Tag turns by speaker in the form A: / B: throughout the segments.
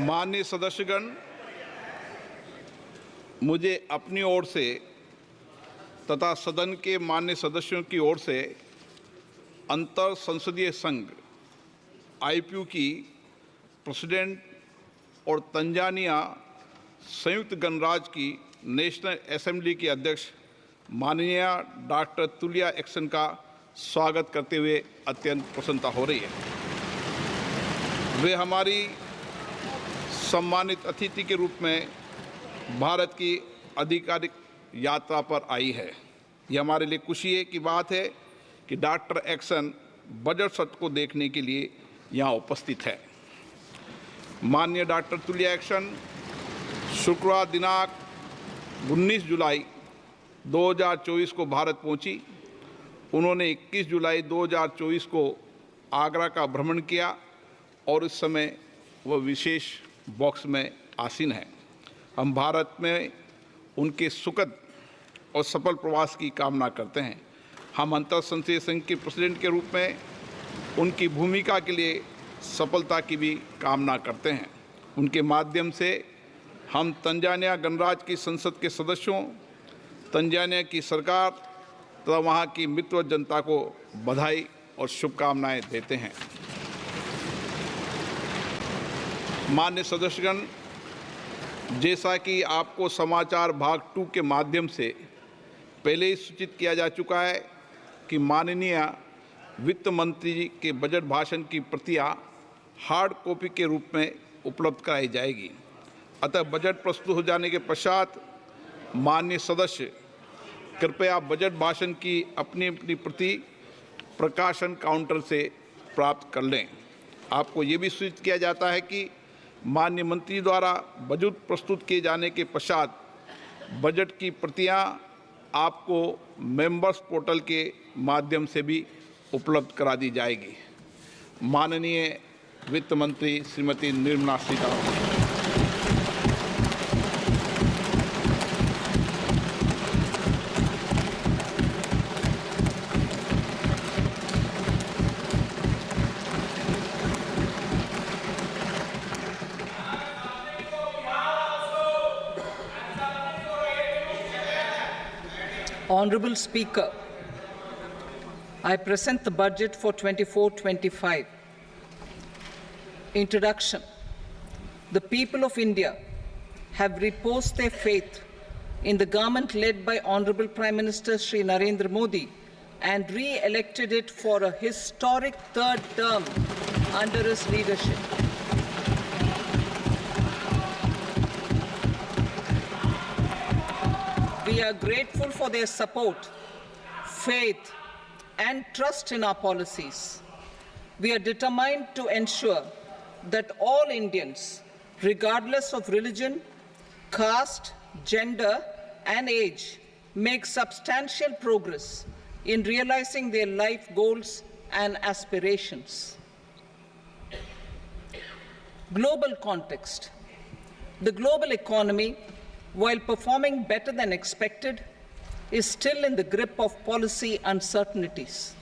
A: माननीय सदस्यगण, मुझे अपनी ओर से तथा सदन के माननीय सदस्यों की ओर से अंतर संसदीय संघ IPU की प्रेसिडेंट और तंजानिया संयुक्त गणराज्य की नेशनल असेंबली की अध्यक्ष माननीय डॉक्टर तुलिया एक्सन का स्वागत करते हुए अत्यंत प्रसन्नता हो रही है। वे हमारी सम्मानित अतिथि के रूप में भारत की आधिकारिक यात्रा पर आई है। ये हमारे लिए खुशी की बात है कि डॉक्टर एक्सन बजट सत्र को देखने के लिए यहाँ उपस्थित है। माननीय डॉक्टर तुलिया एक्सन शुक्रवार दिनांक 19 जुलाई 2024 को भारत पहुंची। उन्होंने 21 जुलाई 2024 को आगरा का भ्रमण किया और इस समय वह विशेष बॉक्स में आसीन है। हम भारत में उनके सुखद और सफल प्रवास की कामना करते हैं। हम अंतर संसदीय संघ के प्रेसिडेंट के रूप में उनकी भूमिका के लिए सफलता की भी कामना करते हैं। उनके माध्यम से हम तंजानिया गणराज्य की संसद के सदस्यों, तंजानिया की सरकार तथा वहाँ की मित्र जनता को बधाई और शुभकामनाएं देते हैं। माननीय सदस्यगण, जैसा कि आपको समाचार भाग 2 के माध्यम से पहले ही सूचित किया जा चुका है कि माननीय वित्त मंत्री जी के बजट भाषण की प्रतियां हार्ड कॉपी के रूप में उपलब्ध कराई जाएगी। अतः बजट प्रस्तुत हो जाने के पश्चात माननीय सदस्य कृपया बजट भाषण की अपनी अपनी प्रति प्रकाशन काउंटर से प्राप्त कर लें। आपको ये भी सूचित किया जाता है कि माननीय मंत्री द्वारा बजट प्रस्तुत किए जाने के पश्चात बजट की प्रतियां आपको मेंबर्स पोर्टल के माध्यम से भी उपलब्ध करा दी जाएगी। माननीय वित्त मंत्री Shrimati Nirmala Sitharaman.
B: Honorable Speaker, I present the budget for 24-25. Introduction. The people of India have reposed their faith in the government led by Honorable Prime Minister Shri Narendra Modi and re-elected it for a historic third term under his leadership. We are grateful for their support, faith, and trust in our policies. We are determined to ensure that all Indians, regardless of religion, caste, gender, and age, make substantial progress in realizing their life goals and aspirations. Global context. The global economy, while performing better than expected, is still in the grip of policy uncertainties.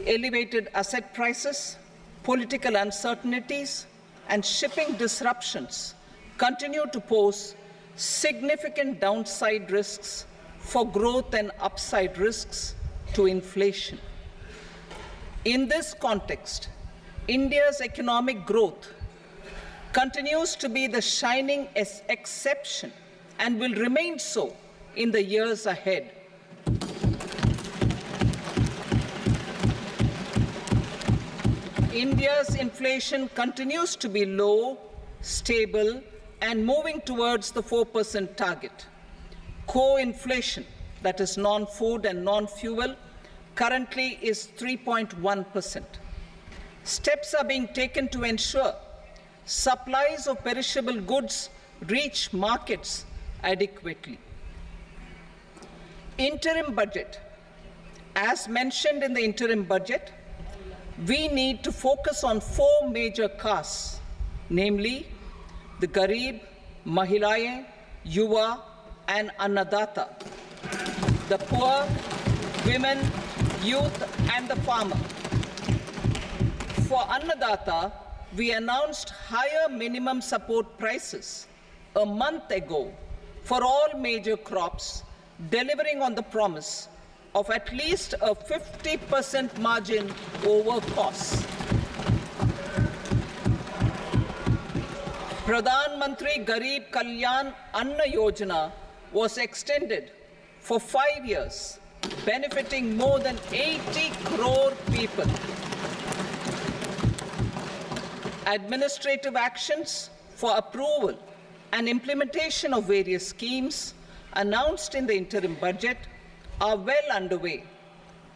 B: Elevated asset prices, political uncertainties, and shipping disruptions continue to pose significant downside risks for growth and upside risks to inflation. In this context, India's economic growth continues to be the shining exception and will remain so in the years ahead. India's inflation continues to be low, stable, and moving towards the 4% target. Core inflation, that is non-food and non-fuel, currently is 3.1%. Steps are being taken to ensure supplies of perishable goods reach markets adequately. Interim budget. As mentioned in the interim budget, we need to focus on 4 major castes, namely the Garib, Mahilaye, Yuva, and Annadata, the poor, women, youth, and the farmer. For Annadata, we announced higher minimum support prices a month ago for all major crops, delivering on the promise of at least a 50% margin over costs. Pradhan Mantri Garib Kalyan Anna Yojana was extended for 5 years, benefiting more than 80 crore people. Administrative actions for approval and implementation of various schemes announced in the interim budget are well underway.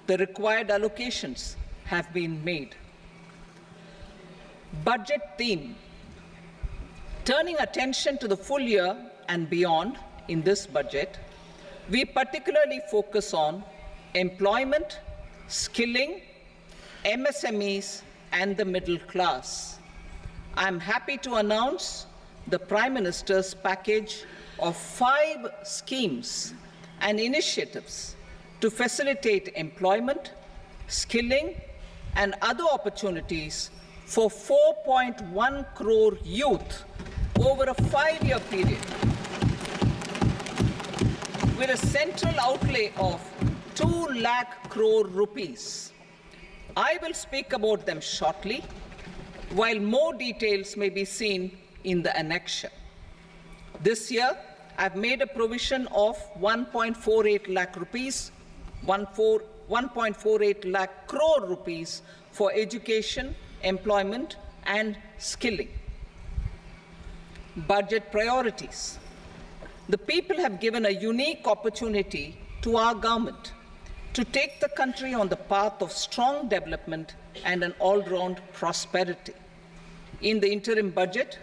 B: The required allocations have been made. Budget theme. Turning attention to the full year and beyond in this budget, we particularly focus on employment, skilling, MSMEs, and the middle class. I am happy to announce the Prime Minister's package of 5 schemes and initiatives to facilitate employment, skilling, and other opportunities for 4.1 crore youth over a 5-year period, with a central outlay of 2 lakh crore rupees. I will speak about them shortly, while more details may be seen in the annexure. This year, I've made a provision of 1.48 lakh rupees, 1.48 lakh crore rupees for education, employment, and skilling. Budget priorities. The people have given a unique opportunity to our government to take the country on the path of strong development and an all-round prosperity. In the interim budget,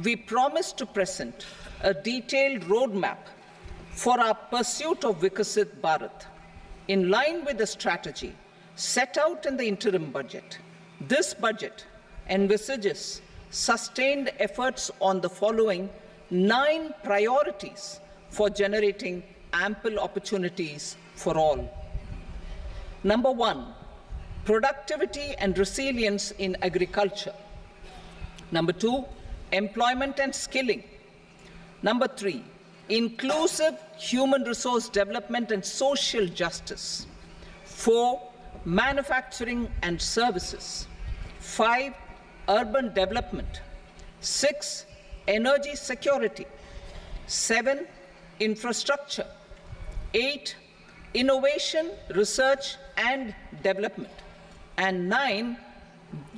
B: we promise to present a detailed roadmap for our pursuit of Vikasit Bharat. In line with the strategy set out in the interim budget, this budget envisages sustained efforts on the following 9 priorities for generating ample opportunities for all. Number 1, productivity and resilience in agriculture. Number 2, employment and skilling. Number 3, inclusive human resource development and social justice. 4, manufacturing and services. 5, urban development. 6, energy security. 7, infrastructure. 8, innovation, research and development. And 9,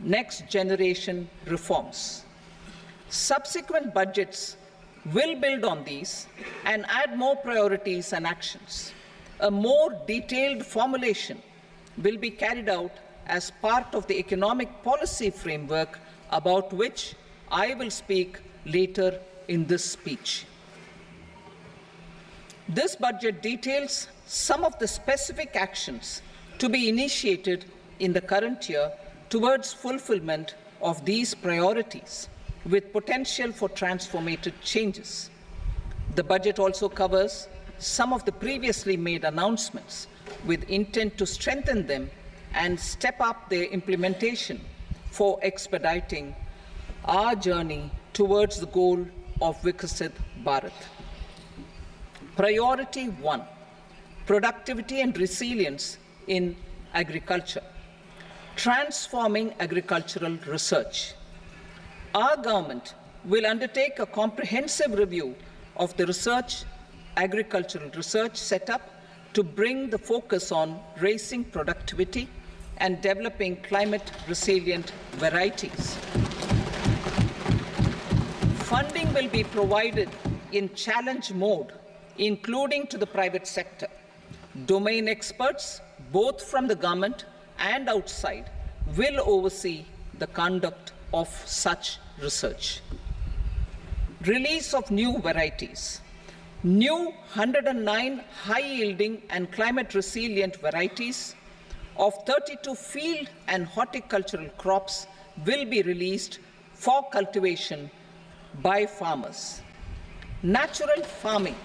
B: next generation reforms. Subsequent budgets will build on these and add more priorities and actions. A more detailed formulation will be carried out as part of the economic policy framework, about which I will speak later in this speech. This budget details some of the specific actions to be initiated in the current year towards fulfillment of these priorities, with potential for transformative changes. The budget also covers some of the previously made announcements, with intent to strengthen them and step up their implementation for expediting our journey towards the goal of Vikasit Bharat. Priority 1, productivity and resilience in agriculture. Transforming agricultural research. Our government will undertake a comprehensive review of the agricultural research setup to bring the focus on raising productivity and developing climate-resilient varieties. Funding will be provided in challenge mode, including to the private sector. Domain experts, both from the government and outside, will oversee the conduct of such research. Release of new varieties. New 109 high-yielding and climate-resilient varieties of 32 field and horticultural crops will be released for cultivation by farmers. Natural farming.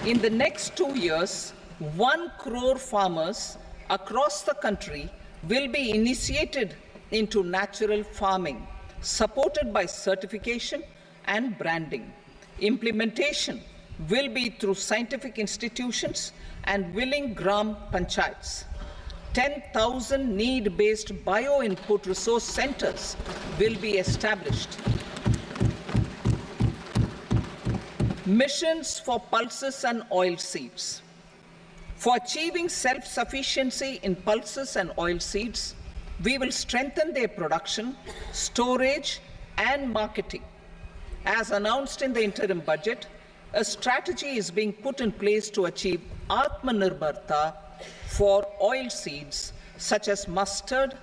B: In the next 2 years, 1 crore farmers across the country will be initiated into natural farming, supported by certification and branding. Implementation will be through scientific institutions and willing gram panchayats. 10,000 need-based bio-input resource centers will be established. Missions for pulses and oilseeds. For achieving self-sufficiency in pulses and oilseeds, we will strengthen their production, storage, and marketing. As announced in the interim budget, a strategy is being put in place to achieve Atmanirbharta for oilseeds such as mustard,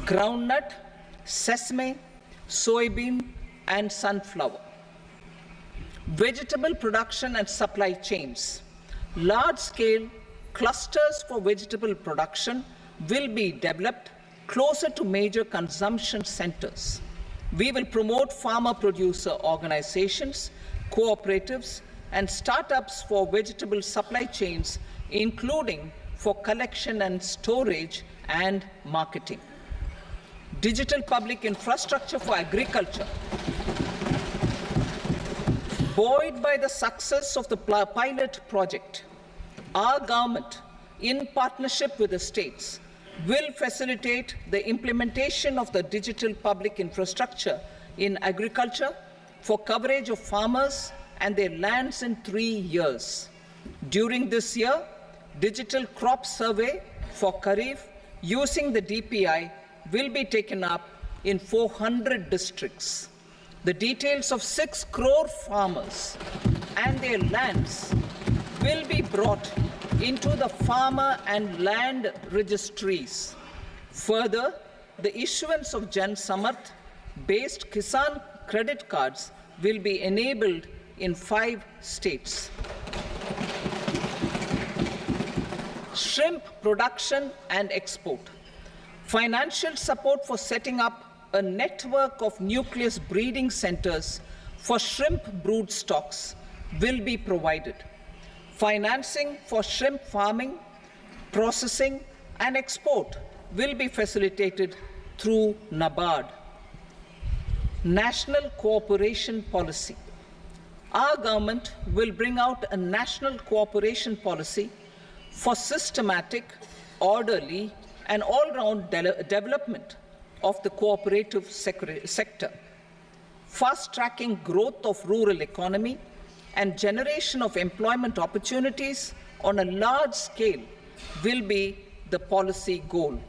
B: groundnut, sesame, soybean, and sunflower. Vegetable production and supply chains. Large-scale clusters for vegetable production will be developed closer to major consumption centers. We will promote farmer-producer organizations, cooperatives, and startups for vegetable supply chains, including for collection and storage and marketing. Digital public infrastructure for agriculture. Buoyed by the success of the pilot project, our government, in partnership with the states, will facilitate the implementation of the digital public infrastructure in agriculture for coverage of farmers and their lands in 3 years. During this year, digital crop survey for Kharif using the DPI will be taken up in 400 districts. The details of 6 crore farmers and their lands will be brought into the farmer and land registries. Further, the issuance of Jan Samarth-based Kisan credit cards will be enabled in 5 states. Shrimp production and export. Financial support for setting up a network of nucleus breeding centers for shrimp brood stocks will be provided. Financing for shrimp farming, processing, and export will be facilitated through NABARD. National cooperation policy. Our government will bring out a national cooperation policy for systematic, orderly, and all-round development of the cooperative sector, fast-tracking growth of rural economy and generation of employment opportunities on a large scale will be the policy goal.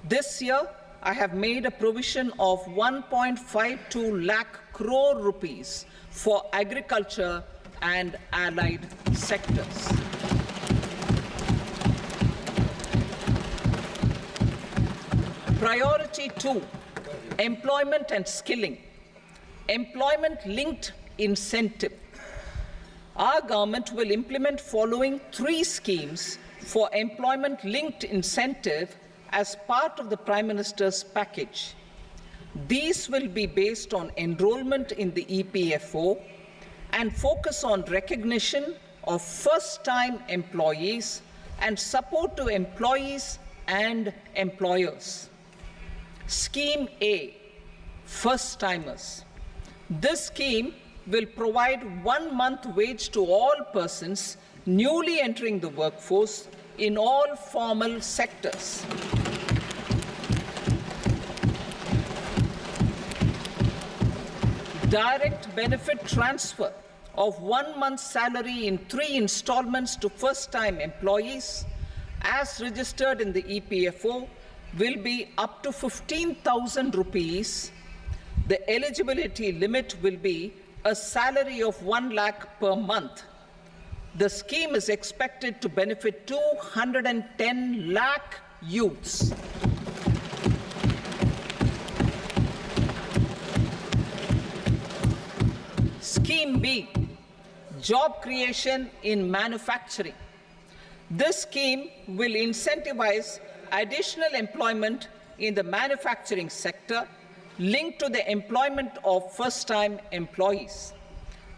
B: This year, I have made a provision of 1.52 lakh crore rupees for agriculture and allied sectors. Priority 2, employment and skilling. Employment-linked incentive. Our government will implement following 3 schemes for employment-linked incentive as part of the Prime Minister's package. These will be based on enrollment in the EPFO and focus on recognition of first-time employees and support to employees and employers. Scheme A, first-timers. This scheme will provide 1 month wage to all persons newly entering the workforce in all formal sectors. Direct benefit transfer of 1 month's salary in 3 installments to first-time employees as registered in the EPFO will be up to 15,000 rupees. The eligibility limit will be a salary of 1 lakh per month. The scheme is expected to benefit 210 lakh youths. Scheme B, job creation in manufacturing. This scheme will incentivize additional employment in the manufacturing sector linked to the employment of first-time employees.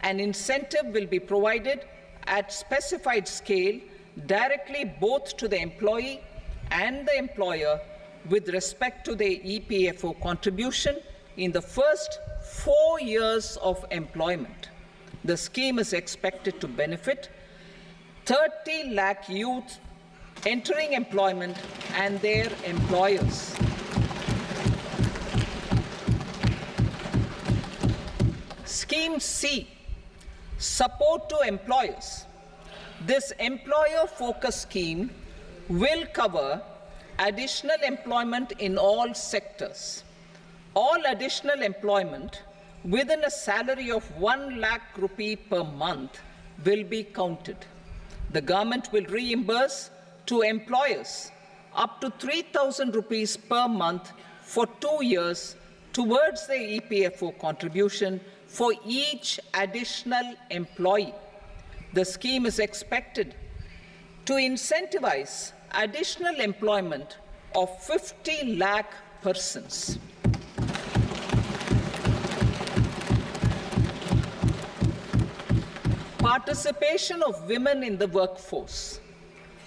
B: An incentive will be provided at specified scale directly both to the employee and the employer with respect to their EPFO contribution in the first 4 years of employment. The scheme is expected to benefit 30 lakh youth entering employment and their employers. Scheme C, support to employers. This employer-focused scheme will cover additional employment in all sectors. All additional employment within a salary of 1 lakh rupee per month will be counted. The government will reimburse to employers up to 3,000 rupees per month for 2 years towards the EPFO contribution for each additional employee. The scheme is expected to incentivize additional employment of 50 lakh persons. Participation of women in the workforce.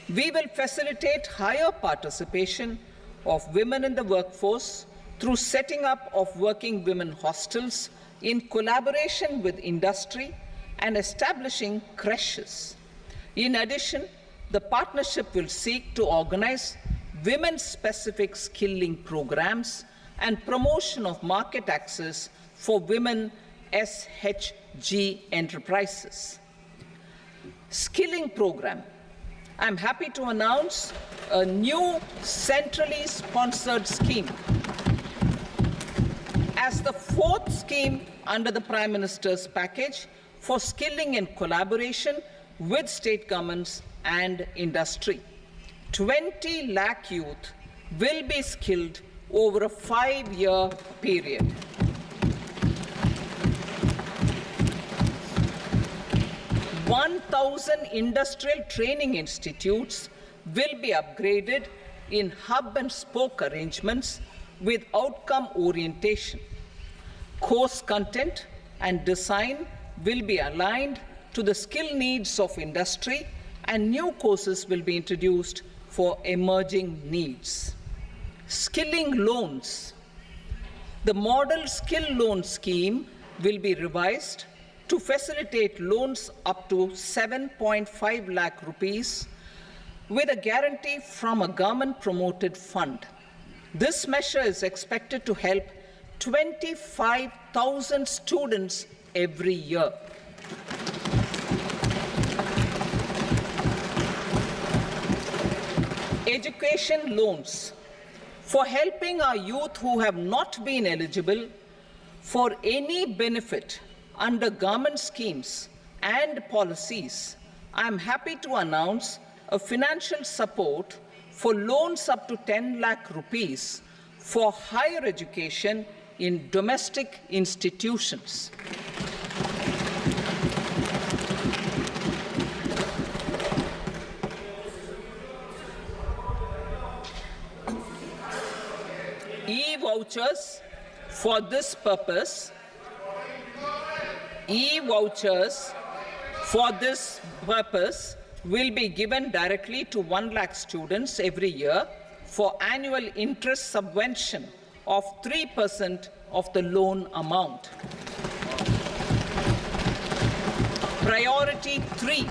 B: We will facilitate higher participation of women in the workforce through setting up of working women hostels in collaboration with industry and establishing creches. In addition, the partnership will seek to organize women-specific skilling programs and promotion of market access for women SHG enterprises. Skilling program. I'm happy to announce a new centrally sponsored scheme as the fourth scheme under the Prime Minister's package for skilling in collaboration with state governments and industry. 20 lakh youth will be skilled over a 5-year period. $1,000 industrial training institutes will be upgraded in hub and spoke arrangements with outcome orientation. Course content and design will be aligned to the skill needs of industry, and new courses will be introduced for emerging needs. Skilling loans. The model skill loan scheme will be revised to facilitate loans up to 7.5 lakh rupees with a guarantee from a government-promoted fund. This measure is expected to help 25,000 students every year. Education loans. For helping our youth who have not been eligible for any benefit under government schemes and policies, I am happy to announce a financial support for loans up to 10 lakh rupees for higher education in domestic institutions. E-vouchers for this purpose. E-vouchers for this purpose will be given directly to 1 lakh students every year for annual interest subvention of 3% of the loan amount. Priority 3,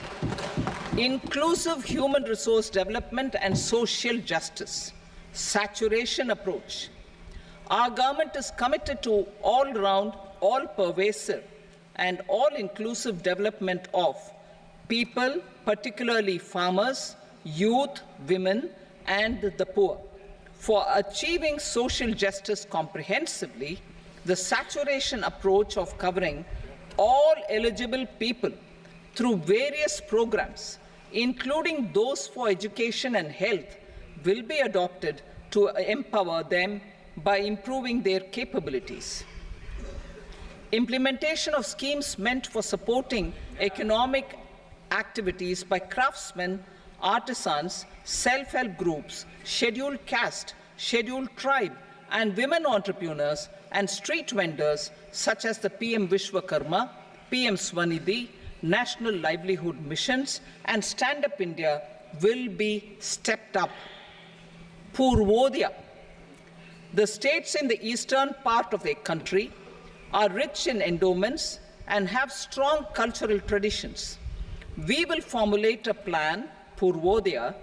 B: inclusive human resource development and social justice, saturation approach. Our government is committed to all-round, all-pervasive and all-inclusive development of people, particularly farmers, youth, women, and the poor. For achieving social justice comprehensively, the saturation approach of covering all eligible people through various programs, including those for education and health, will be adopted to empower them by improving their capabilities. Implementation of schemes meant for supporting economic activities by craftsmen, artisans, self-help groups, scheduled caste, scheduled tribe, and women entrepreneurs and street vendors such as the PM Vishwakarma, PM Swanidhi, National Livelihood Missions, and Stand Up India will be stepped up. Purvodaya. The states in the eastern part of the country are rich in endowments and have strong cultural traditions. We will formulate a plan, Purvodaya,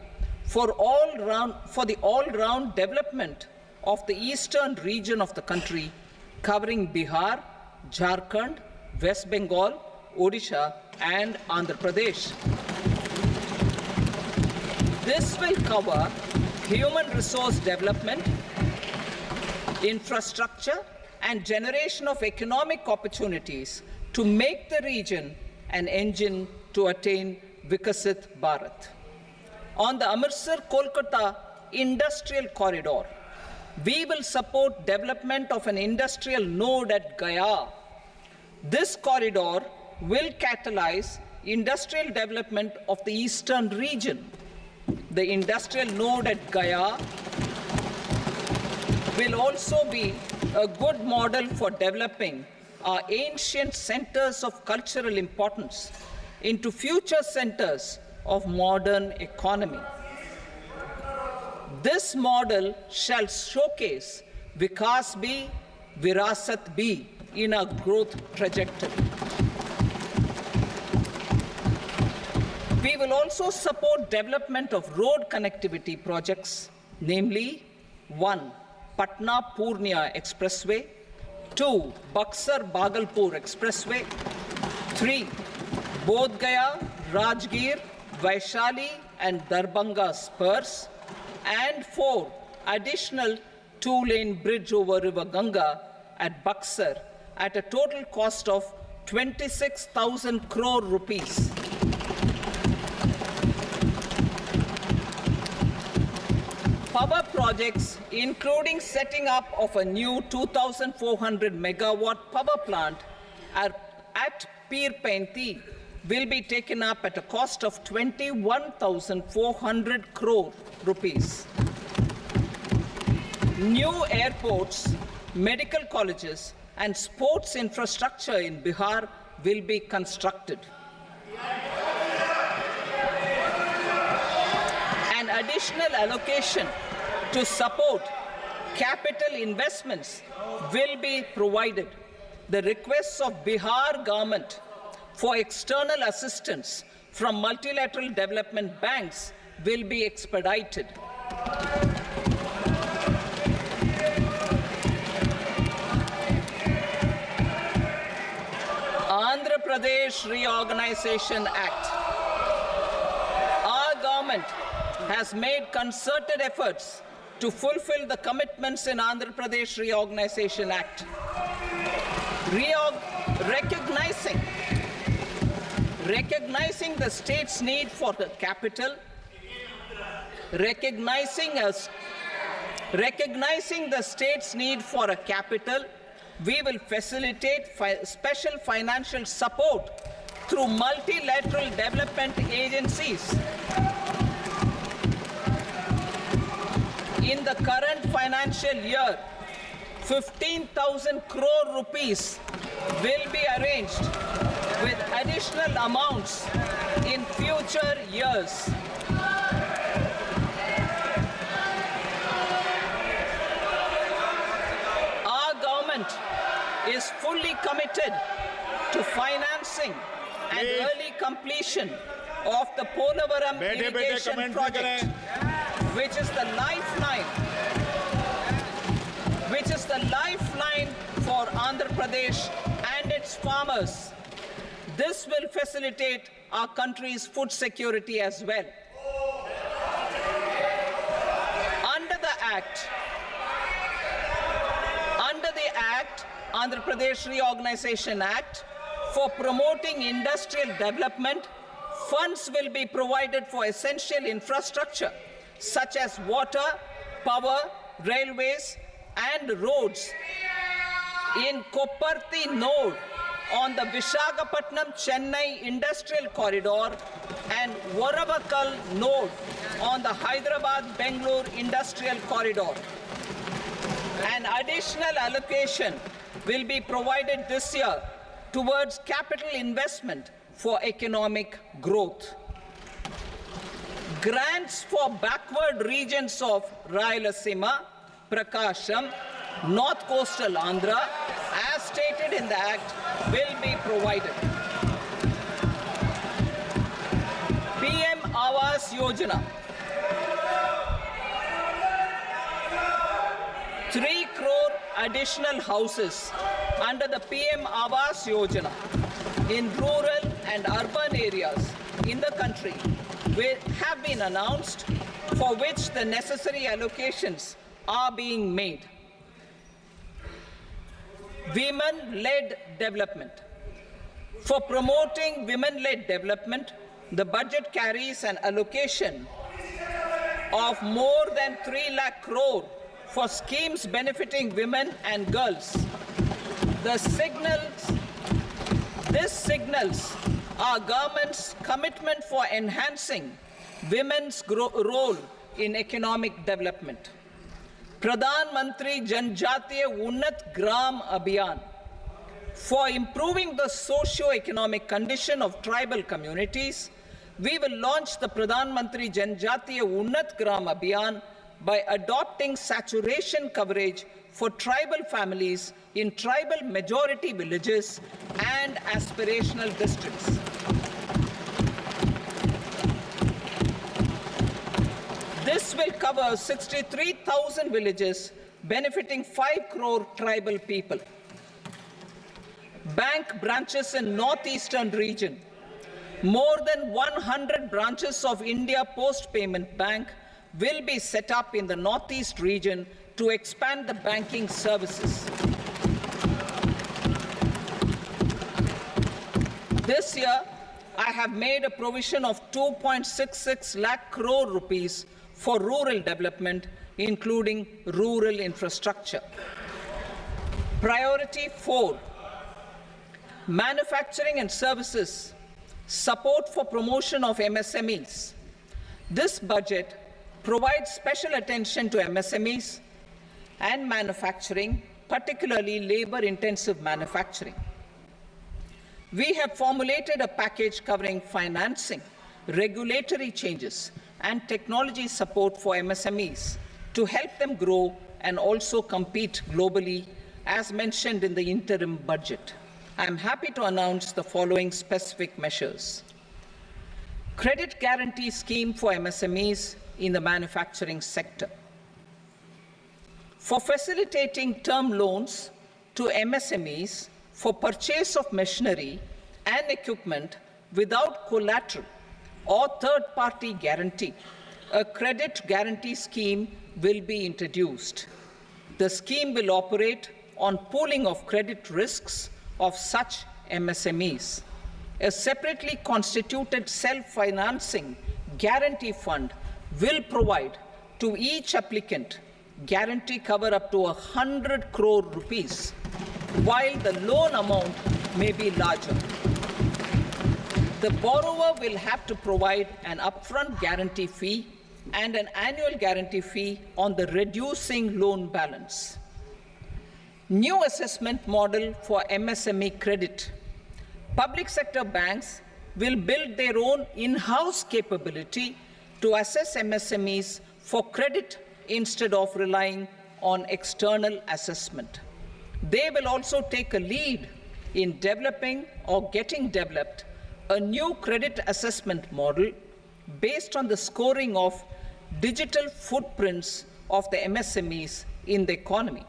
B: for the all-round development of the eastern region of the country, covering Bihar, Jharkhand, West Bengal, Odisha, and Andhra Pradesh. This will cover human resource development, infrastructure, and generation of economic opportunities to make the region an engine to attain Vikasit Bharat. On the Amritsar-Kolkata Industrial Corridor, we will support development of an industrial node at Gaya. This corridor will catalyze industrial development of the eastern region. The industrial node at Gaya will also be a good model for developing our ancient centers of cultural importance into future centers of modern economy. This model shall showcase Vikas B, Virasat B in our growth trajectory. We will also support development of road connectivity projects, namely 1. Patna-Purnia Expressway, 2. Buxar-Bhagalpur Expressway, 3. Bodh Gaya, Rajgir, Vaishali and Darbhanga spurs, and 4. Additional 2-lane bridge over River Ganga at Buxar at a total cost of 26,000 crore rupees. Power projects, including setting up of a new 2,400 megawatt power plant at Pir Painti, will be taken up at a cost of 21,400 crore rupees. New airports, medical colleges, and sports infrastructure in Bihar will be constructed. An additional allocation to support capital investments will be provided. The requests of Bihar government for external assistance from multilateral development banks will be expedited. Andhra Pradesh Reorganization Act. Our government has made concerted efforts to fulfill the commitments in Andhra Pradesh Reorganization Act. Recognizing the state's need for the capital, recognizing the state's need for a capital, we will facilitate special financial support through multilateral development agencies. In the current financial year, 15,000 crore rupees will be arranged with additional amounts in future years. Our government is fully committed to financing and early completion of the Polavaram irrigation project, which is the lifeline for Andhra Pradesh and its farmers. This will facilitate our country's food security as well. Under the Andhra Pradesh Reorganization Act, for promoting industrial development, funds will be provided for essential infrastructure such as water, power, railways, and roads. In Kopparthi node on the Visakhapatnam-Chennai Industrial Corridor and Varavakal node on the Hyderabad-Bangalore Industrial Corridor. An additional allocation will be provided this year towards capital investment for economic growth. Grants for backward regions of Rayalaseema, Prakasham, North Coastal Andhra, as stated in the Act, will be provided. PM Awas Yojana. 3 crore additional houses under the PM Awas Yojana in rural and urban areas in the country have been announced, for which the necessary allocations are being made. Women-led development. For promoting women-led development, the budget carries an allocation of more than 3 lakh crore for schemes benefiting women and girls. This signals our government's commitment for enhancing women's role in economic development. Pradhan Mantri Janjatiya Unnat Gram Abhiyan. For improving the socio-economic condition of tribal communities, we will launch the Pradhan Mantri Janjatiya Unnat Gram Abhiyan by adopting saturation coverage for tribal families in tribal majority villages and aspirational districts. This will cover 63,000 villages, benefiting 5 crore tribal people. Bank branches in northeastern region. More than 100 branches of India Post Payment Bank will be set up in the northeast region to expand the banking services. This year, I have made a provision of 2.66 lakh crore rupees for rural development, including rural infrastructure. Priority 4, manufacturing and services, support for promotion of MSMEs. This budget provides special attention to MSMEs and manufacturing, particularly labor-intensive manufacturing. We have formulated a package covering financing, regulatory changes, and technology support for MSMEs to help them grow and also compete globally, as mentioned in the interim budget. I am happy to announce the following specific measures. Credit guarantee scheme for MSMEs in the manufacturing sector. For facilitating term loans to MSMEs for purchase of machinery and equipment without collateral or third-party guarantee, a credit guarantee scheme will be introduced. The scheme will operate on pooling of credit risks of such MSMEs. A separately constituted self-financing guarantee fund will provide to each applicant guarantee cover up to 100 crore rupees, while the loan amount may be larger. The borrower will have to provide an upfront guarantee fee and an annual guarantee fee on the reducing loan balance. New assessment model for MSME credit. Public sector banks will build their own in-house capability to assess MSMEs for credit instead of relying on external assessment. They will also take a lead in developing or getting developed a new credit assessment model based on the scoring of digital footprints of the MSMEs in the economy.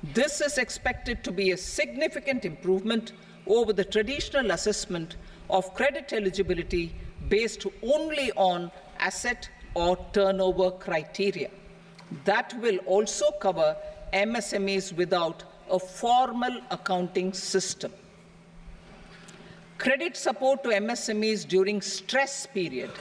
B: This is expected to be a significant improvement over the traditional assessment of credit eligibility based only on asset or turnover criteria. That will also cover MSMEs without a formal accounting system. Credit support to MSMEs during stress period.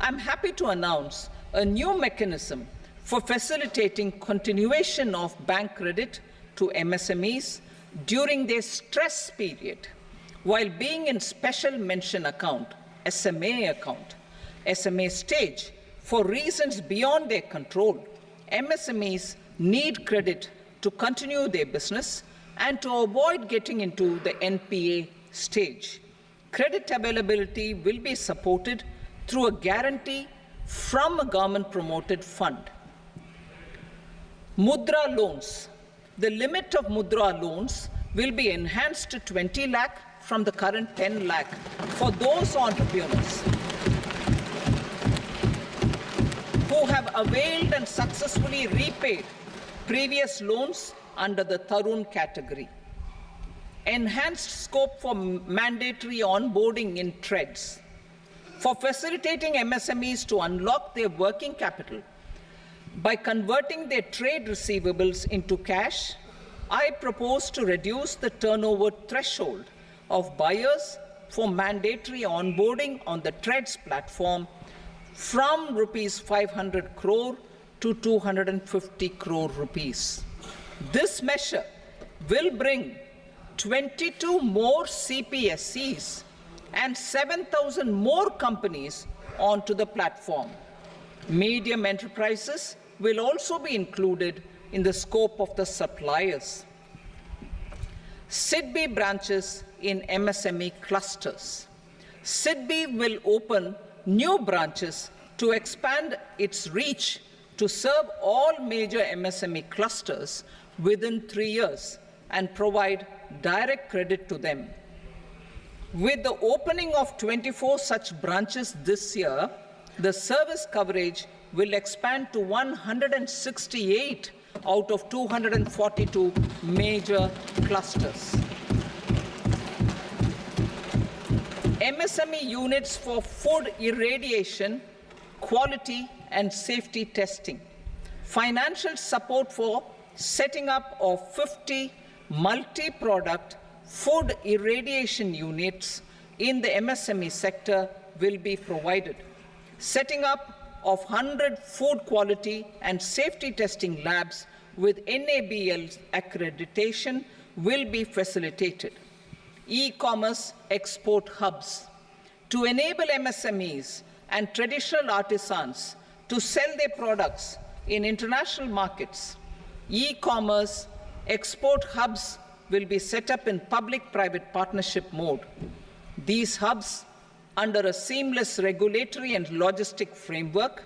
B: I'm happy to announce a new mechanism for facilitating continuation of bank credit to MSMEs during their stress period while being in special mention account, SMA stage, for reasons beyond their control. MSMEs need credit to continue their business and to avoid getting into the NPA stage. Credit availability will be supported through a guarantee from a government-promoted fund. Mudra loans. The limit of Mudra loans will be enhanced to 20 lakh from the current 10 lakh for those entrepreneurs who have availed and successfully repaid previous loans under the Tarun category. Enhanced scope for mandatory onboarding in trades. For facilitating MSMEs to unlock their working capital by converting their trade receivables into cash, I propose to reduce the turnover threshold of buyers for mandatory onboarding on the trades platform from rupees 500 crore to 250 crore rupees. This measure will bring 22 more CPSCs and 7,000 more companies onto the platform. Medium enterprises will also be included in the scope of the suppliers. SIDBI branches in MSME clusters. SIDBI will open new branches to expand its reach to serve all major MSME clusters within 3 years and provide direct credit to them. With the opening of 24 such branches this year, the service coverage will expand to 168 out of 242 major clusters. MSME units for food irradiation, quality and safety testing. Financial support for setting up of 50 multi-product food irradiation units in the MSME sector will be provided. Setting up of 100 food quality and safety testing labs with NABL accreditation will be facilitated. E-commerce export hubs. To enable MSMEs and traditional artisans to sell their products in international markets, e-commerce export hubs will be set up in public-private partnership mode. These hubs, under a seamless regulatory and logistic framework,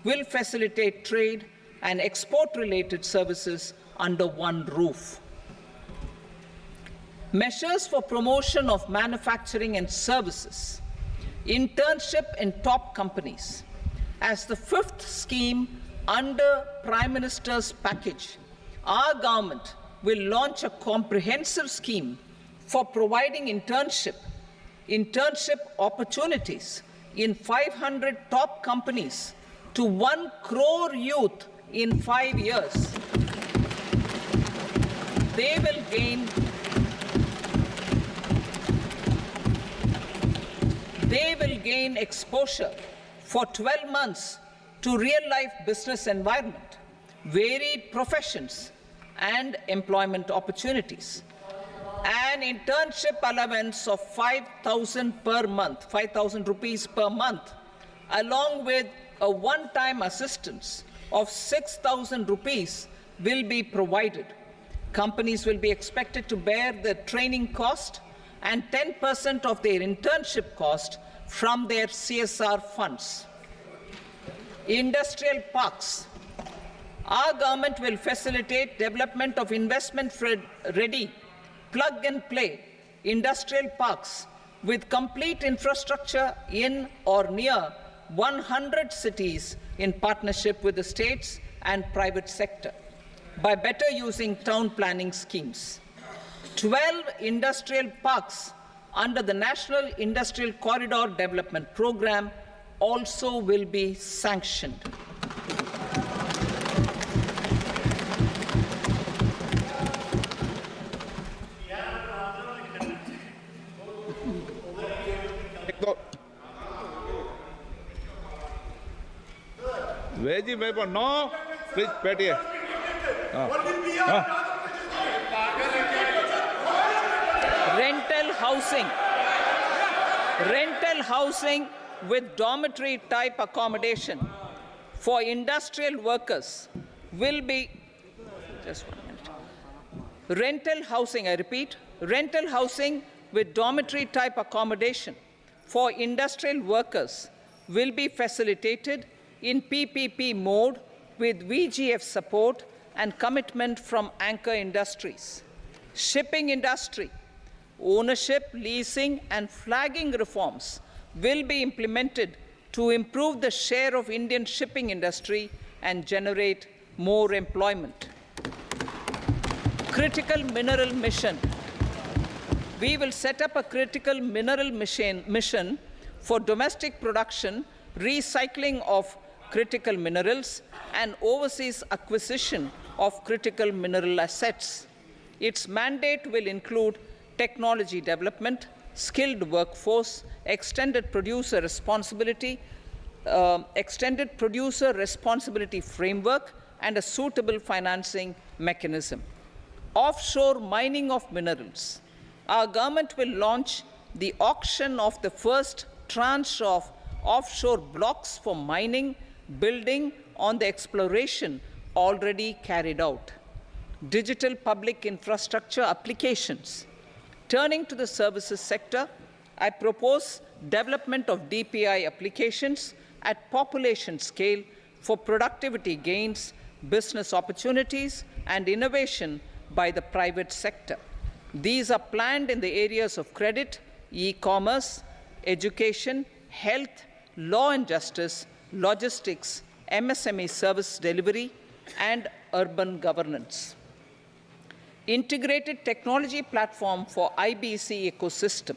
B: will facilitate trade and export-related services under one roof. Measures for promotion of manufacturing and services. Internship in top companies. As the fifth scheme under Prime Minister's package, our government will launch a comprehensive scheme for providing internship opportunities in 500 top companies to 1 crore youth in 5 years. They will gain exposure for 12 months to real-life business environment, varied professions, and employment opportunities. An internship allowance of 5,000 per month, 5,000 rupees per month, along with a one-time assistance of 6,000 rupees will be provided. Companies will be expected to bear the training cost and 10% of their internship cost from their CSR funds. Industrial parks. Our government will facilitate development of investment-ready, plug-and-play industrial parks with complete infrastructure in or near 100 cities in partnership with the states and private sector by better using town planning schemes. 12 industrial parks under the National Industrial Corridor Development Program also will be sanctioned.
A: Veggie paper, no. Please, Petty.
B: Rental housing with dormitory type accommodation for industrial workers will be, just 1 minute. Rental housing, I repeat, rental housing with dormitory type accommodation for industrial workers will be facilitated in PPP mode with VGF support and commitment from anchor industries. Shipping industry, ownership, leasing and flagging reforms will be implemented to improve the share of Indian shipping industry and generate more employment. Critical mineral mission. We will set up a critical mineral mission for domestic production, recycling of critical minerals, and overseas acquisition of critical mineral assets. Its mandate will include technology development, skilled workforce, extended producer responsibility framework, and a suitable financing mechanism. Offshore mining of minerals. Our government will launch the auction of the first tranche of offshore blocks for mining, building on the exploration already carried out. Digital public infrastructure applications. Turning to the services sector, I propose development of DPI applications at population scale for productivity gains, business opportunities, and innovation by the private sector. These are planned in the areas of credit, e-commerce, education, health, law and justice, logistics, MSME service delivery, and urban governance. Integrated technology platform for IBC ecosystem.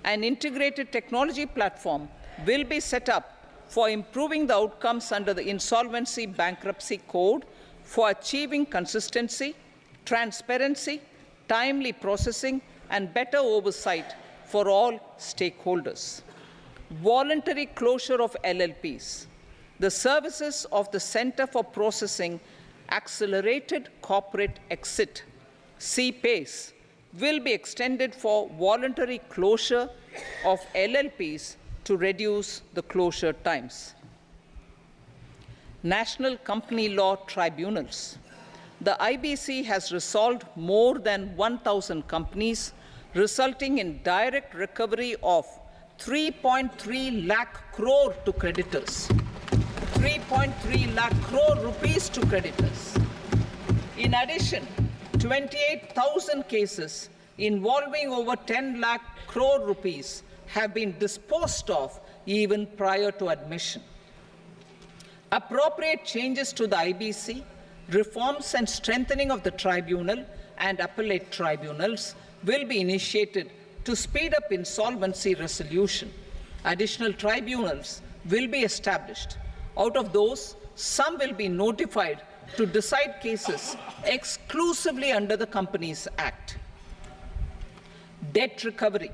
B: An integrated technology platform will be set up for improving the outcomes under the Insolvency Bankruptcy Code for achieving consistency, transparency, timely processing, and better oversight for all stakeholders. Voluntary closure of LLPs. The services of the Center for Processing Accelerated Corporate Exit, CPACE, will be extended for voluntary closure of LLPs to reduce the closure times. National Company Law Tribunals. The IBC has resolved more than 1,000 companies, resulting in direct recovery of 3.3 lakh crore to creditors. 3.3 lakh crore rupees to creditors. In addition, 28,000 cases involving over 10 lakh crore rupees have been disposed of even prior to admission. Appropriate changes to the IBC, reforms and strengthening of the tribunal and appellate tribunals will be initiated to speed up insolvency resolution. Additional tribunals will be established. Out of those, some will be notified to decide cases exclusively under the Companies Act. Debt recovery.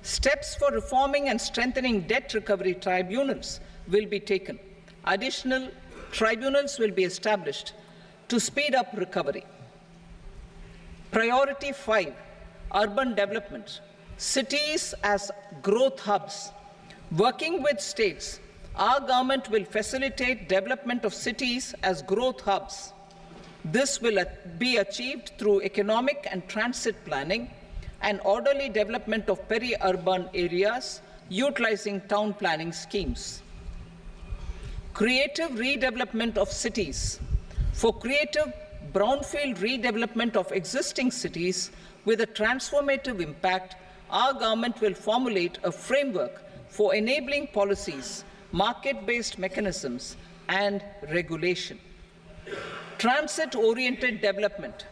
B: Steps for reforming and strengthening debt recovery tribunals will be taken. Additional tribunals will be established to speed up recovery. Priority 5, urban development. Cities as growth hubs. Working with states, our government will facilitate development of cities as growth hubs. This will be achieved through economic and transit planning and orderly development of peri-urban areas utilizing town planning schemes. Creative redevelopment of cities. For creative brownfield redevelopment of existing cities with a transformative impact, our government will formulate a framework for enabling policies, market-based mechanisms, and regulation. Transit-oriented development.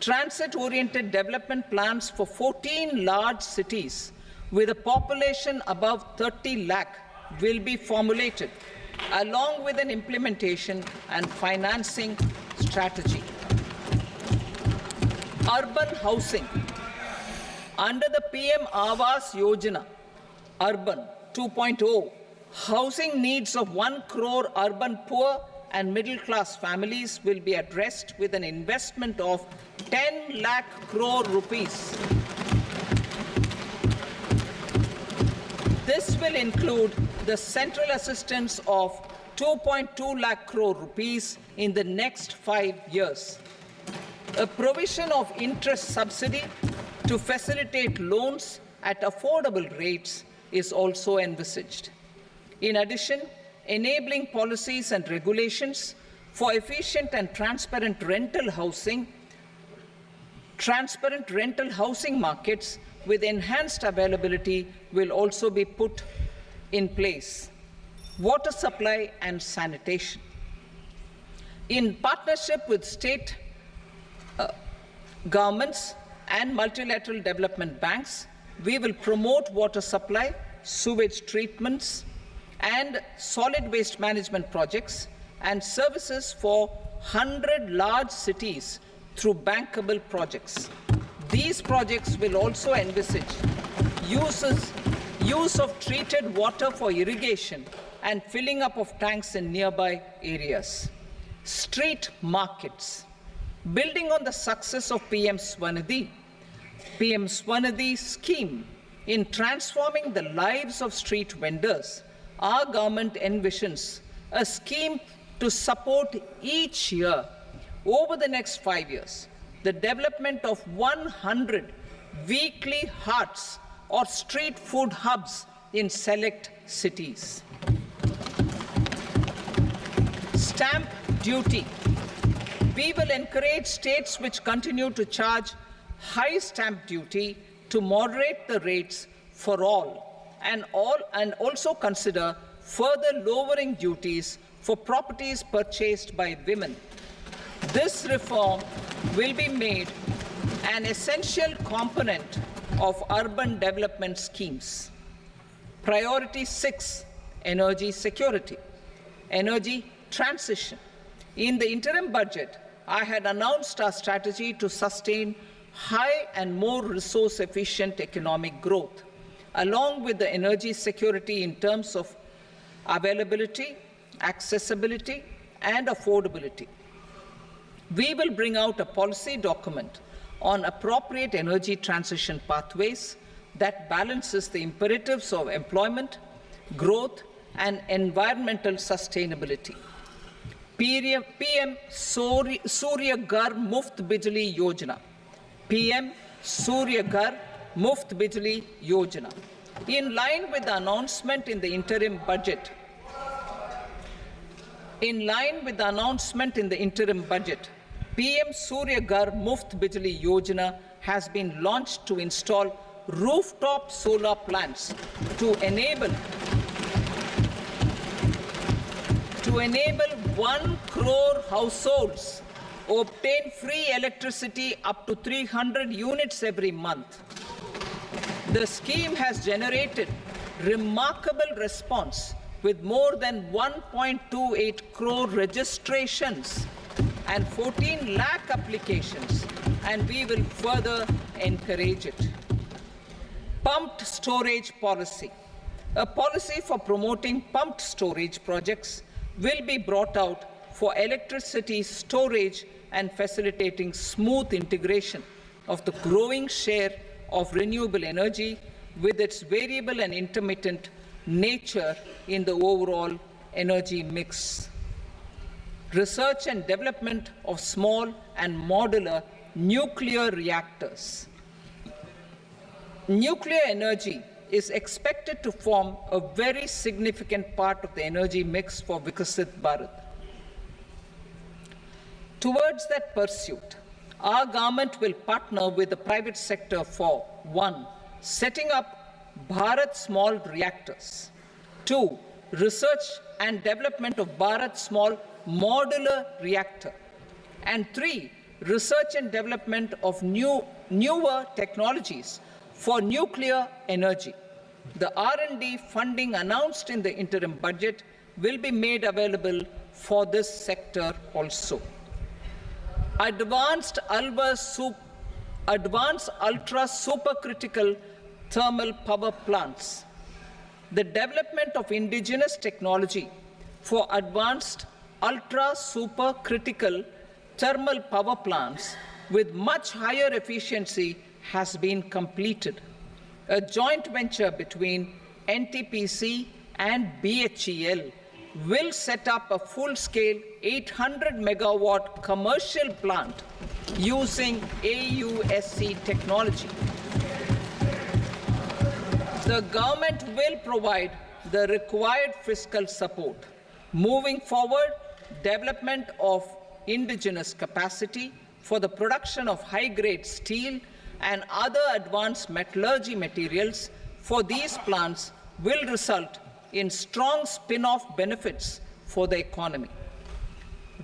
B: Transit-oriented development plans for 14 large cities with a population above 30 lakh will be formulated, along with an implementation and financing strategy. Urban housing. Under the PM Awas Yojana, Urban 2.0, housing needs of 1 crore urban poor and middle-class families will be addressed with an investment of 10 lakh crore rupees. This will include the central assistance of 2.2 lakh crore rupees in the next 5 years. A provision of interest subsidy to facilitate loans at affordable rates is also envisaged. In addition, enabling policies and regulations for efficient and transparent rental housing markets with enhanced availability will also be put in place. Water supply and sanitation. In partnership with state governments and multilateral development banks, we will promote water supply, sewage treatments, and solid waste management projects and services for 100 large cities through bankable projects. These projects will also envisage use of treated water for irrigation and filling up of tanks in nearby areas. Street markets. Building on the success of PM Swanidhi scheme in transforming the lives of street vendors, our government envisions a scheme to support each year over the next 5 years the development of 100 weekly hearts or street food hubs in select cities. Stamp duty. We will encourage states which continue to charge high stamp duty to moderate the rates for all and also consider further lowering duties for properties purchased by women. This reform will be made an essential component of urban development schemes. Priority 6, energy security, energy transition. In the interim budget, I had announced our strategy to sustain high and more resource-efficient economic growth, along with the energy security in terms of availability, accessibility, and affordability. We will bring out a policy document on appropriate energy transition pathways that balances the imperatives of employment, growth, and environmental sustainability. PM Surya Ghar Muft Bijli Yojana. PM Surya Ghar Muft Bijli Yojana. In line with the announcement in the interim budget, PM Surya Ghar Muft Bijli Yojana has been launched to install rooftop solar plants to enable 1 crore households obtain free electricity up to 300 units every month. The scheme has generated remarkable response with more than 1.28 crore registrations and 14 lakh applications, and we will further encourage it. Pumped storage policy. A policy for promoting pumped storage projects will be brought out for electricity storage and facilitating smooth integration of the growing share of renewable energy with its variable and intermittent nature in the overall energy mix. Research and development of small and modular nuclear reactors. Nuclear energy is expected to form a very significant part of the energy mix for Vikasit Bharat. Towards that pursuit, our government will partner with the private sector for 1. Setting up Bharat Small Reactors, 2. Research and development of Bharat Small Modular Reactor, and 3. Research and development of newer technologies for nuclear energy. The R&D funding announced in the interim budget will be made available for this sector also. Advanced ultra supercritical thermal power plants. The development of indigenous technology for advanced ultra supercritical thermal power plants with much higher efficiency has been completed. A joint venture between NTPC and BHEL will set up a full-scale 800 megawatt commercial plant using AUSC technology. The government will provide the required fiscal support Moving forward, development of indigenous capacity for the production of high-grade steel and other advanced metallurgy materials for these plants will result in strong spin-off benefits for the economy.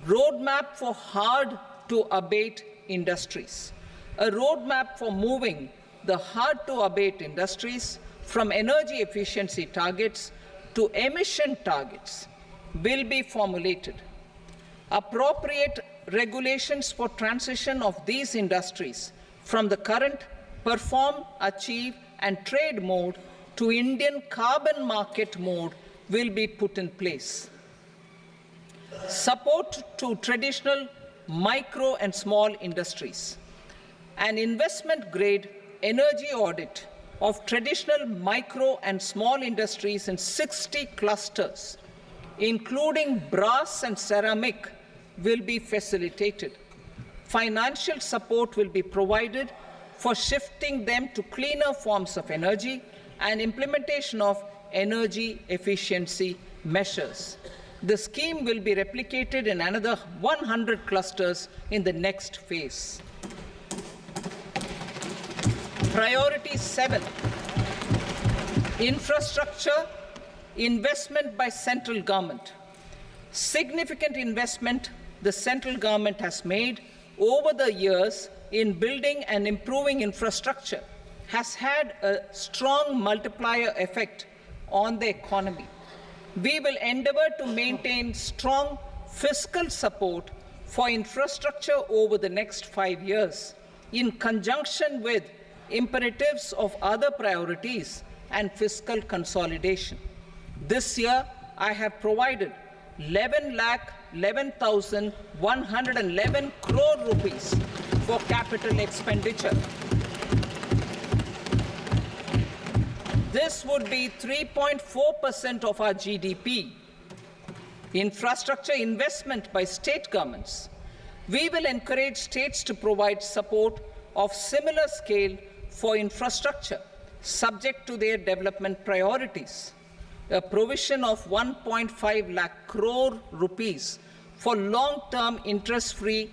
B: Roadmap for hard-to-abate industries. A roadmap for moving the hard-to-abate industries from energy efficiency targets to emission targets will be formulated. Appropriate regulations for transition of these industries from the current perform, achieve, and trade mode to Indian carbon market mode will be put in place. Support to traditional micro and small industries. An investment-grade energy audit of traditional micro and small industries in 60 clusters, including brass and ceramic, will be facilitated. Financial support will be provided for shifting them to cleaner forms of energy and implementation of energy efficiency measures. The scheme will be replicated in another 100 clusters in the next phase. Priority 7, infrastructure investment by central government. Significant investment the central government has made over the years in building and improving infrastructure has had a strong multiplier effect on the economy. We will endeavor to maintain strong fiscal support for infrastructure over the next 5 years in conjunction with imperatives of other priorities and fiscal consolidation. This year, I have provided 11,11,111 crore rupees for capital expenditure. This would be 3.4% of our GDP. Infrastructure investment by state governments. We will encourage states to provide support of similar scale for infrastructure, subject to their development priorities. A provision of 1.5 lakh crore rupees for long-term interest-free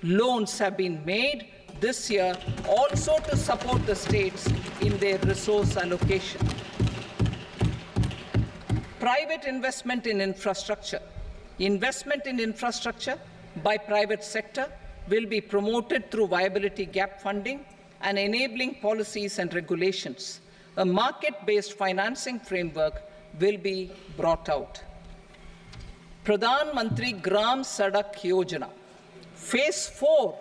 B: loans have been made this year also to support the states in their resource allocation. Private investment in infrastructure. Investment in infrastructure by private sector will be promoted through viability gap funding and enabling policies and regulations. A market-based financing framework will be brought out. Pradhan Mantri Gram Sadak Yojana. Phase 4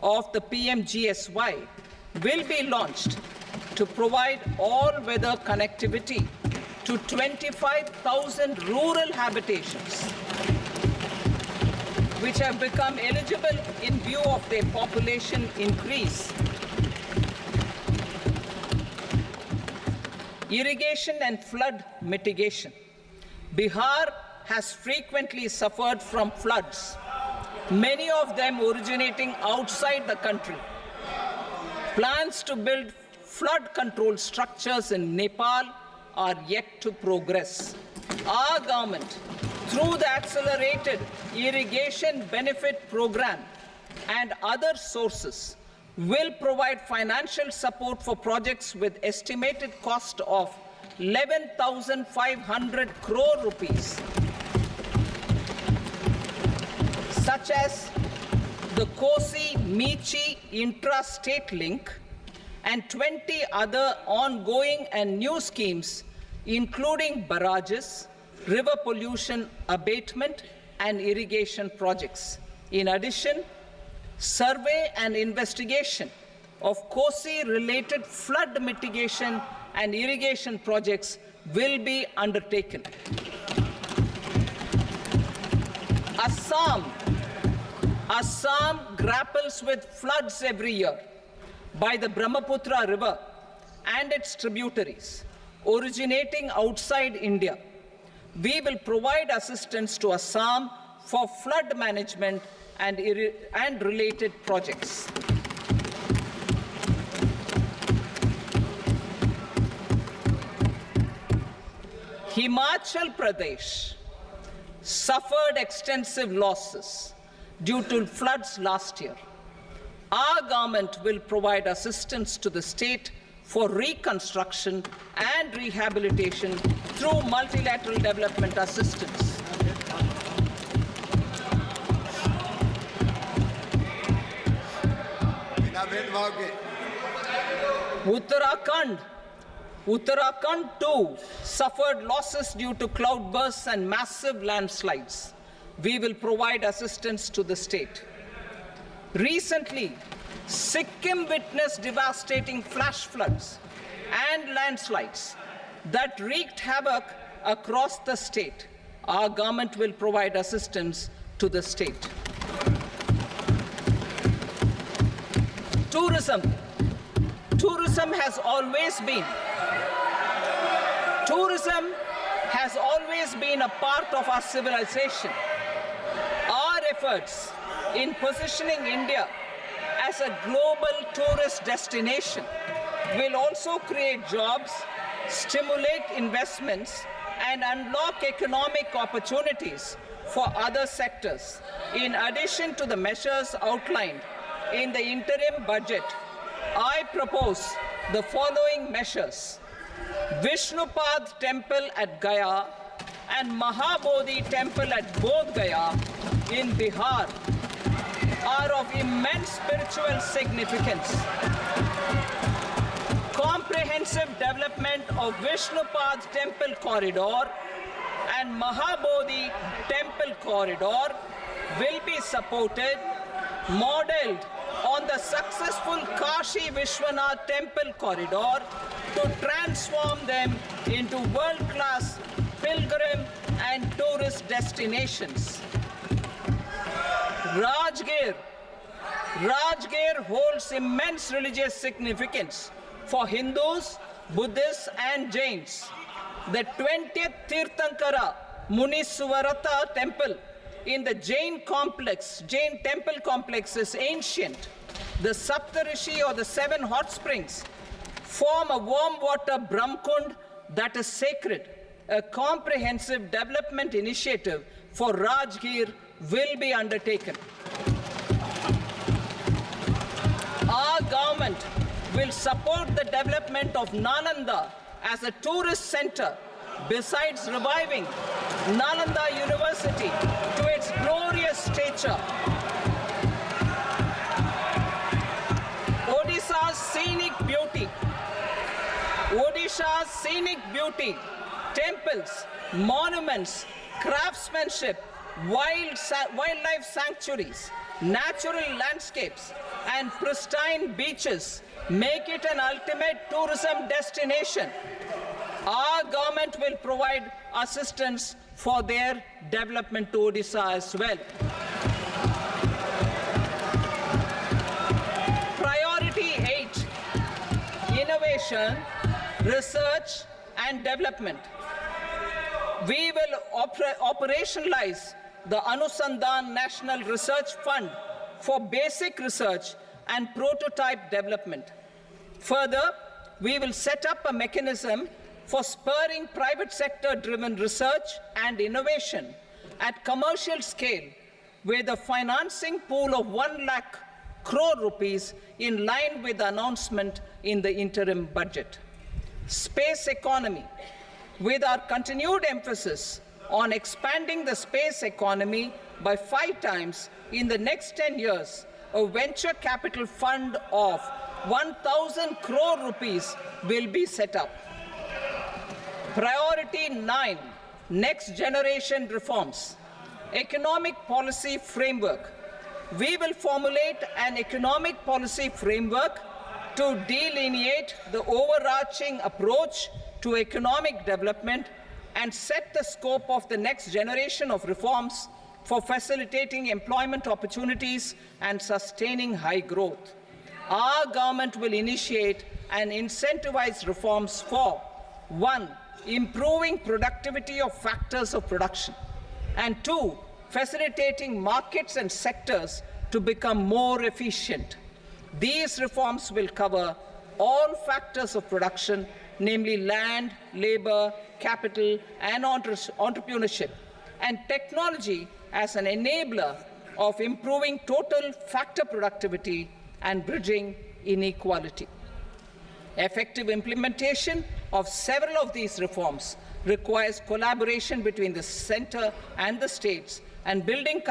B: of the PMGSY will be launched to provide all-weather connectivity to 25,000 rural habitations, which have become eligible in view of their population increase. Irrigation and flood mitigation. Bihar has frequently suffered from floods, many of them originating outside the country. Plans to build flood control structures in Nepal are yet to progress. Our government, through the Accelerated Irrigation Benefit Program and other sources, will provide financial support for projects with estimated cost of 11,500 crore rupees, such as the Kosi-Michi intra-state link and 20 other ongoing and new schemes, including barrages, river pollution abatement, and irrigation projects. In addition, survey and investigation of Kosi-related flood mitigation and irrigation projects will be undertaken. Assam grapples with floods every year by the Brahmaputra River and its tributaries originating outside India. We will provide assistance to Assam for flood management and related projects. Himachal Pradesh. suffered extensive losses due to floods last year. Our government will provide assistance to the state for reconstruction and rehabilitation through multilateral development assistance. Uttarakhand too suffered losses due to cloudbursts and massive landslides. We will provide assistance to the state. Recently, Sikkim witnessed devastating flash floods and landslides that wreaked havoc across the state. Our government will provide assistance to the state. Tourism has always been a part of our civilization. Our efforts in positioning India as a global tourist destination will also create jobs, stimulate investments, and unlock economic opportunities for other sectors. In addition to the measures outlined in the interim budget, I propose the following measures. Vishnupad Temple at Gaya and Mahabodhi Temple at Bodh Gaya in Bihar are of immense spiritual significance. Comprehensive development of Vishnupad Temple Corridor and Mahabodhi Temple Corridor will be supported, modeled on the successful Kashi Vishwanath Temple Corridor to transform them into world-class pilgrim and tourist destinations. Rajgir holds immense religious significance for Hindus, Buddhists, and Jains. The 20th Tirthankara Muniswarata temple in the Jain temple complex is ancient. The Saptarishi, or the 7 hot springs, form a warm water Brahmkund that is sacred. A comprehensive development initiative for Rajgir will be undertaken. Our government will support the development of Nalanda as a tourist center, besides reviving Nalanda University to its glorious stature. Odisha's scenic beauty, temples, monuments, craftsmanship, wildlife sanctuaries, natural landscapes, and pristine beaches make it an ultimate tourism destination. Our government will provide assistance for their development to Odisha as well. Priority 8, innovation, research, and development. We will operationalize the Anusandhan National Research Fund for basic research and prototype development. Further, we will set up a mechanism for spurring private sector-driven research and innovation at commercial scale, with a financing pool of 1 lakh crore rupees in line with the announcement in the interim budget. Space economy. With our continued emphasis on expanding the space economy by 5 times in the next 10 years, a venture capital fund of 1,000 crore rupees will be set up. Priority 9, next generation reforms. Economic policy framework. We will formulate an economic policy framework to delineate the overarching approach to economic development and set the scope of the next generation of reforms for facilitating employment opportunities and sustaining high growth. Our government will initiate and incentivize reforms for 1. Improving productivity of factors of production, and 2. Facilitating markets and sectors to become more efficient. These reforms will cover all factors of production, namely land, labor, capital, and entrepreneurship, and technology as an enabler of improving total factor productivity and bridging inequality. Effective implementation of several of these reforms requires collaboration between the centre and the states and building